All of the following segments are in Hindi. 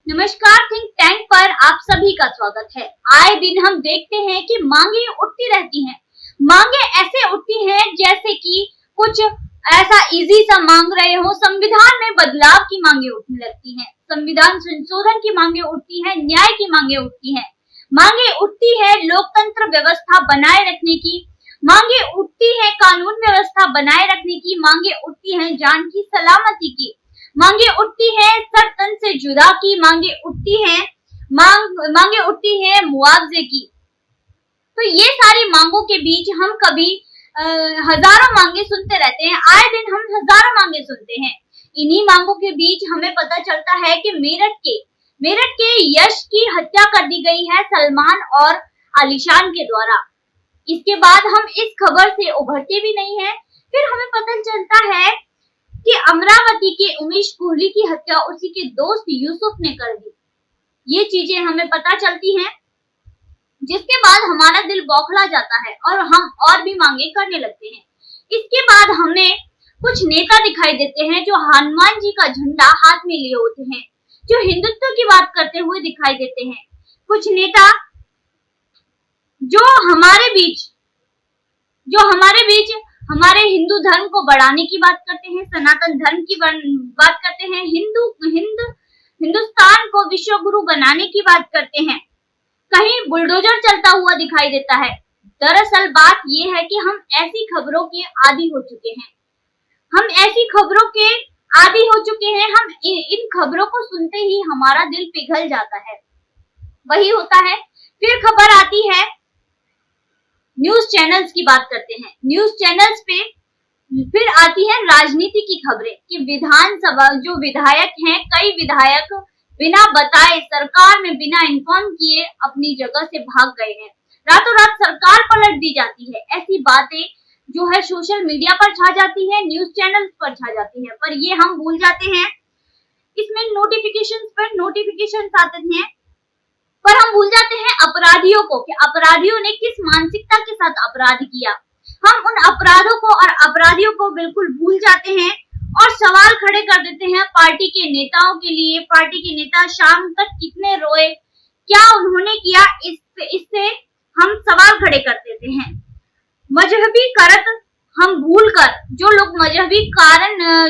नमस्कार। थिंक टैंक पर आप सभी का स्वागत है। आए दिन हम देखते हैं कि मांगे उठती रहती हैं। मांगे ऐसे उठती हैं जैसे कि कुछ ऐसा इजी सा मांग रहे हो। संविधान में बदलाव की मांगे उठने लगती हैं, संविधान संशोधन की मांगे उठती हैं, न्याय की मांगे उठती हैं। मांगे उठती है लोकतंत्र व्यवस्था बनाए रखने की, मांगे उठती है कानून व्यवस्था बनाए रखने की, मांगे उठती है जान की सलामती की, मांगे उठती है सर-तन से जुदा की, मांगे उठती है मांगे उठती है मुआवजे की। तो ये सारी मांगों के बीच हम कभी हजारों मांगे सुनते रहते हैं। आए दिन हम हजारों मांगे सुनते हैं। इन्हीं मांगों के बीच हमें पता चलता है कि मेरठ के यश की हत्या कर दी गई है सलमान और आलिशान के द्वारा। इसके बाद हम इस खबर से उभरते भी नहीं है। फिर हमें पता चलता है कि अमरावती के उमेश कोहली की हत्या उसी के दोस्त यूसुफ ने कर दी। ये चीजें हमें पता चलती हैं, जिसके बाद हमारा दिल बौखला जाता है और हम और भी मांगे करने लगते हैं। इसके बाद हमें कुछ नेता दिखाई देते हैं जो हनुमान जी का झंडा हाथ में लिए होते हैं, जो हिंदुत्व की बात करते हुए दिखाई देते हैं। कुछ नेता जो हमारे बीच हमारे हिंदू धर्म को बढ़ाने की बात करते हैं, सनातन धर्म की बात करते हैं, हिंदुस्तान को विश्व गुरु बनाने की बात करते हैं। कहीं बुलडोजर चलता हुआ दिखाई देता है। दरअसल बात ये है कि हम ऐसी खबरों के आदी हो चुके हैं। हम इन खबरों को सुनते ही हमारा दिल पिघल जाता है। वही होता है। फिर खबर आती है, न्यूज चैनल्स की बात करते हैं। न्यूज चैनल्स पे फिर आती है राजनीति की खबरें कि विधानसभा जो विधायक हैं, कई विधायक बिना बताए सरकार में बिना इन्फॉर्म किए अपनी जगह से भाग गए हैं। रातों रात सरकार पलट दी जाती है। ऐसी बातें जो है सोशल मीडिया पर छा जाती है, न्यूज चैनल्स पर छा जाती है, पर ये हम भूल जाते हैं। इसमें नोटिफिकेशन आते हैं, पर हम भूल जाते हैं अपराधियों को कि अपराधियों ने किस मानसिकता के साथ अपराध किया। हम उन अपराधों को और अपराधियों को बिल्कुल भूल जाते हैं और सवाल खड़े कर देते हैं पार्टी के नेताओं के लिए। पार्टी के नेता शाम तक कितने रोए, क्या उन्होंने किया, इससे हम सवाल खड़े कर देते हैं। मजहबी करत हम भूलकर, जो लोग मजहबी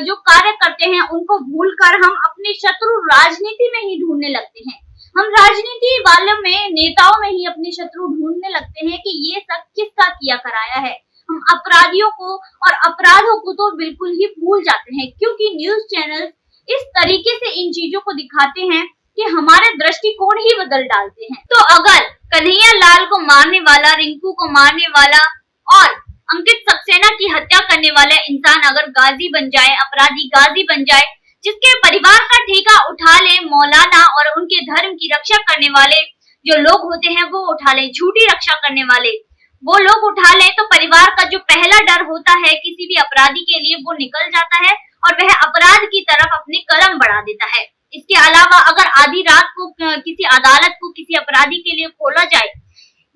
जो कार्य करते हैं उनको भूलकर हम अपने शत्रु राजनीति में ही ढूंढने लगते हैं। हम राजनीति वालों में, नेताओं में ही अपने शत्रु ढूंढने लगते हैं कि ये सब किसका किया कराया है। हम अपराधियों को और अपराधों को तो बिल्कुल ही भूल जाते हैं, क्योंकि न्यूज चैनल इस तरीके से इन चीजों को दिखाते हैं कि हमारे दृष्टिकोण ही बदल डालते हैं। तो अगर कन्हैया लाल को मारने वाला, रिंकू को मारने वाला और अंकित सक्सेना की हत्या करने वाला इंसान अगर गाजी बन जाए, अपराधी गाजी बन जाए, जिसके परिवार का ठेका उठा ले मौलाना और उनके धर्म की रक्षा करने वाले जो लोग होते हैं वो उठा ले, झूठी रक्षा करने वाले वो लोग उठा ले, तो परिवार का जो पहला डर होता है किसी भी अपराधी के लिए वो निकल जाता है और वह अपराध की तरफ अपने कदम बढ़ा देता है। इसके अलावा अगर आधी रात को किसी अदालत को किसी अपराधी के लिए खोला जाए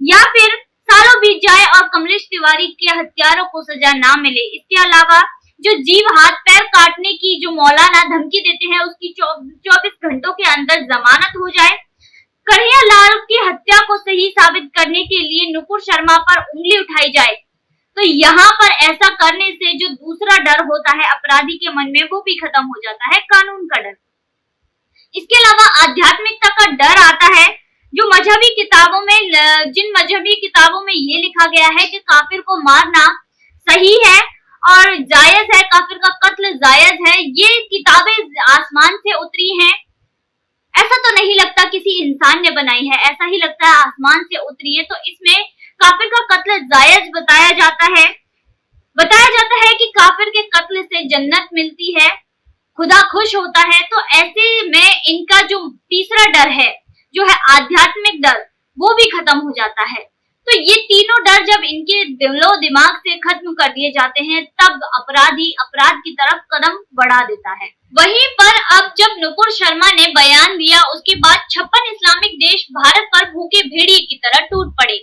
या फिर सालों बीत जाए और कमलेश तिवारी के हत्यारों को सजा ना मिले, इसके अलावा जो जीव हाथ पैर काटने की जो मौलाना धमकी देते हैं उसकी 24 घंटों के अंदर जमानत हो जाए, कन्हैया लाल की हत्या को सही साबित करने के लिए नुपुर शर्मा पर उंगली उठाई जाए, तो यहाँ पर ऐसा करने से जो दूसरा डर होता है अपराधी के मन में वो भी खत्म हो जाता है, कानून का डर। इसके अलावा आध्यात्मिकता का डर आता है। जो मजहबी किताबों में, जिन मजहबी किताबों में ये लिखा गया है कि काफिर को मारना सही है और जायज है, काफिर का कत्ल जायज है, ये किताबें आसमान से उतरी हैं। ऐसा तो नहीं लगता किसी इंसान ने बनाई है, ऐसा ही लगता है आसमान से उतरी है। तो इसमें काफिर का कत्ल जायज बताया जाता है कि काफिर के कत्ल से जन्नत मिलती है, खुदा खुश होता है। तो ऐसे में इनका जो तीसरा डर है, जो है आध्यात्मिक डर, वो भी खत्म हो जाता है। तो ये तीनों डर जब इनके दिलो दिमाग से खत्म कर दिए जाते हैं, तब अपराधी अपराध की तरफ कदम बढ़ा देता है। वहीं पर अब जब नुपुर शर्मा ने बयान दिया, उसके बाद 56 इस्लामिक देश भारत पर भूखे भेड़िए की तरह टूट पड़े।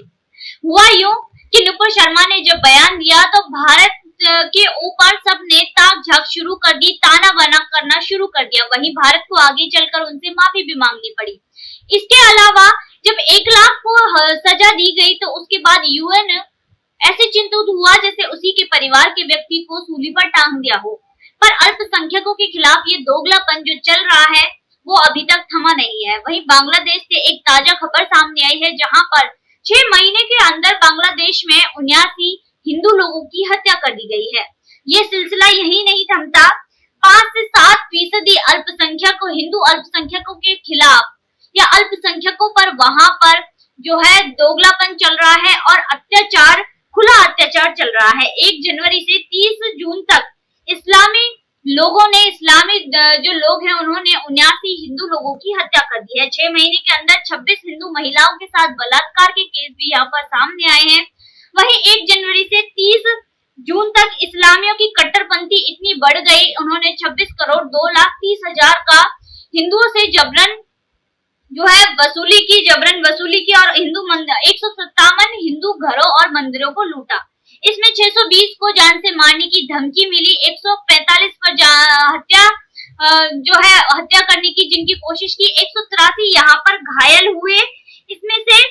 हुआ यूं कि नुपुर शर्मा ने जब बयान दिया तो भारत के ऊपर सबने ताक झाक शुरू कर दी, ताना बाना करना शुरू कर दिया। वहीं भारत को आगे चलकर उनसे माफी भी मांगनी पड़ी। इसके अलावा जब 1 लाख को सजा दी गई तो उसके बाद यूएन ऐसे चिंतित हुआ जैसे उसी के परिवार के व्यक्ति को सूली पर टांग दिया हो। पर अल्पसंख्यकों के खिलाफ ये दोगलापन जो चल रहा है वो अभी तक थमा नहीं है। वहीं बांग्लादेश से एक ताजा खबर सामने आई है, जहां पर 6 महीने के अंदर बांग्लादेश में 79 हिंदू लोगों की हत्या कर दी गई है। ये सिलसिला यही नहीं थमता, 5 से 7% अल्पसंख्यकों हिंदू अल्पसंख्यकों के खिलाफ या अल्पसंख्यकों पर वहां पर जो है दोगलापन चल रहा है और अत्याचार, खुला अत्याचार चल रहा है। 1 जनवरी से 30 जून तक इस्लामी जो लोग हैं उन्होंने 79 हिंदू लोगों की हत्या कर दी है। 6 महीने के अंदर 26 हिंदू महिलाओं के साथ बलात्कार के केस भी यहाँ पर सामने आए हैं। वहीं 1 जनवरी से 30 जून तक इस्लामियों की कट्टरपंथी इतनी बढ़ गई, उन्होंने 26 करोड़ 2,30,000 का हिंदुओं से जबरन वसूली की और 157 हिंदू घरों और मंदिरों को लूटा। इसमें 620 को जान से मारने की धमकी मिली, 145 पर हत्या करने की जिनकी कोशिश की, 183 यहाँ पर घायल हुए। इसमें से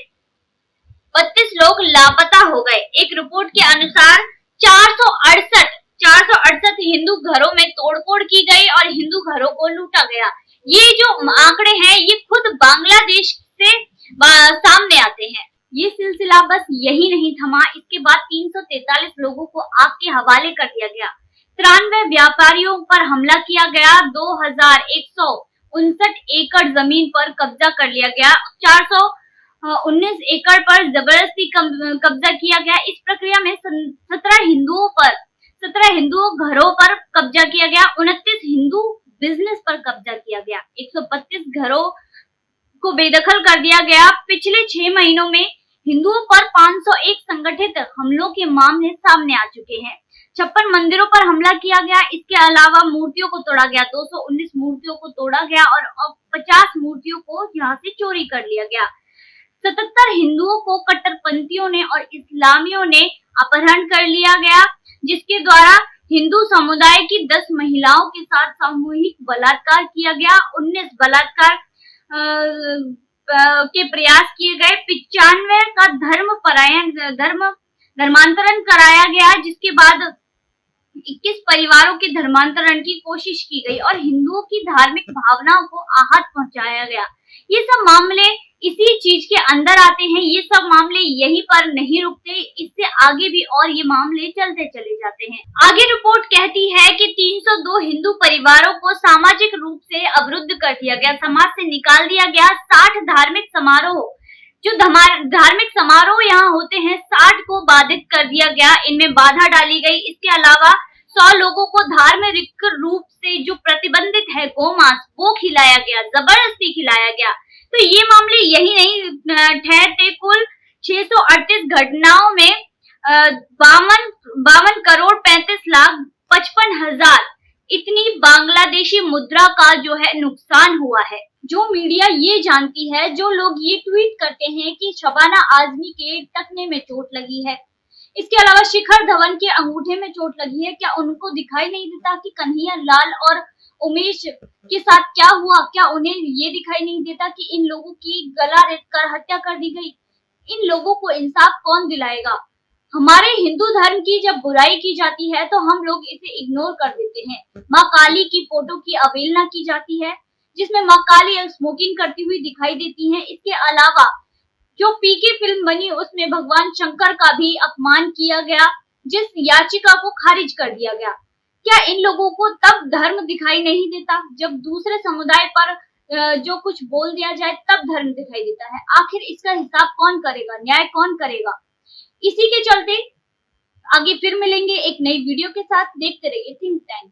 32 लोग लापता हो गए। एक रिपोर्ट के अनुसार 468 हिंदू घरों में तोड़फोड़ की गई और हिंदू घरों को लूटा गया। ये जो आंकड़े हैं ये खुद बांग्लादेश से सामने आते हैं। ये सिलसिला बस यही नहीं थमा, इसके बाद 343 लोगों को आग के हवाले कर दिया गया, 93 व्यापारियों पर हमला किया गया, 2159 एकड़ जमीन पर कब्जा कर लिया गया, 419 एकड़ पर जबरदस्ती कब्जा किया गया। इस प्रक्रिया में 17 हिंदुओं घरों पर कब्जा किया गया, 29 हिंदू बिजनेस पर कब्जा किया गया, 132 घरों को बेदखल कर दिया गया। पिछले 6 महीनों में हिंदुओं पर 501 संगठित हमलों के मामले सामने आ चुके हैं। 56 मंदिरों पर हमला किया गया। इसके अलावा मूर्तियों को तोड़ा गया, 219 मूर्तियों को तोड़ा गया और 50 मूर्तियों को यहाँ से चोरी कर लिया गया। 77 हिंदुओं को कट्टरपंथियों ने और इस्लामियों ने अपहरण कर लिया गया, जिसके द्वारा हिंदू समुदाय की 10 महिलाओं के साथ सामूहिक बलात्कार किया गया, 19 बलात्कार के प्रयास किए गए, 95 का धर्मांतरण कराया गया, जिसके बाद 21 परिवारों के धर्मांतरण की कोशिश की गई और हिंदुओं की धार्मिक भावनाओं को आहत पहुंचाया गया। ये सब मामले इसी चीज के अंदर आते हैं। ये सब मामले यहीं पर नहीं रुकते, इससे आगे भी और ये मामले चलते चले जाते हैं। आगे रिपोर्ट कहती है कि 302 हिंदू परिवारों को सामाजिक रूप से अवरुद्ध कर दिया गया, समाज से निकाल दिया गया। 60 धार्मिक समारोह यहाँ होते हैं, 60 को बाधित कर दिया गया, इनमें बाधा डाली गई। इसके अलावा 100 लोगों को धार्मिक रूप से जो प्रतिबंधित है गोमांस वो खिलाया गया, जबरदस्ती खिलाया गया। तो ये मामले यही नहीं ठहरते, कुल 638 घटनाओं में 52 करोड़ 35 लाख 55 हजार इतनी बांग्लादेशी मुद्रा का जो है नुकसान हुआ है। जो मीडिया ये जानती है, जो लोग ये ट्वीट करते हैं कि शबाना आजमी के टखने में चोट लगी है, इसके अलावा शिखर धवन के अंगूठे में चोट लगी है, क्या उनको दिखाई नहीं देता कि कन्हैया लाल और उमेश के साथ क्या हुआ? क्या उन्हें ये दिखाई नहीं देता कि इन लोगों की गला रेत कर हत्या कर दी गई? इन लोगों को इंसाफ कौन दिलाएगा? हमारे हिंदू धर्म की जब बुराई की जाती है तो हम लोग इसे इग्नोर कर देते हैं। माँ काली की फोटो की अवहेलना की जाती है, जिसमें माँ काली स्मोकिंग करती हुई दिखाई देती है। इसके अलावा जो पीके फिल्म बनी उसमें भगवान शंकर का भी अपमान किया गया, जिस याचिका को खारिज कर दिया गया। क्या इन लोगों को तब धर्म दिखाई नहीं देता जब दूसरे समुदाय पर जो कुछ बोल दिया जाए तब धर्म दिखाई देता है? आखिर इसका हिसाब कौन करेगा, न्याय कौन करेगा? इसी के चलते आगे फिर मिलेंगे एक नई वीडियो के साथ। देखते रहिए थिंक टैंक।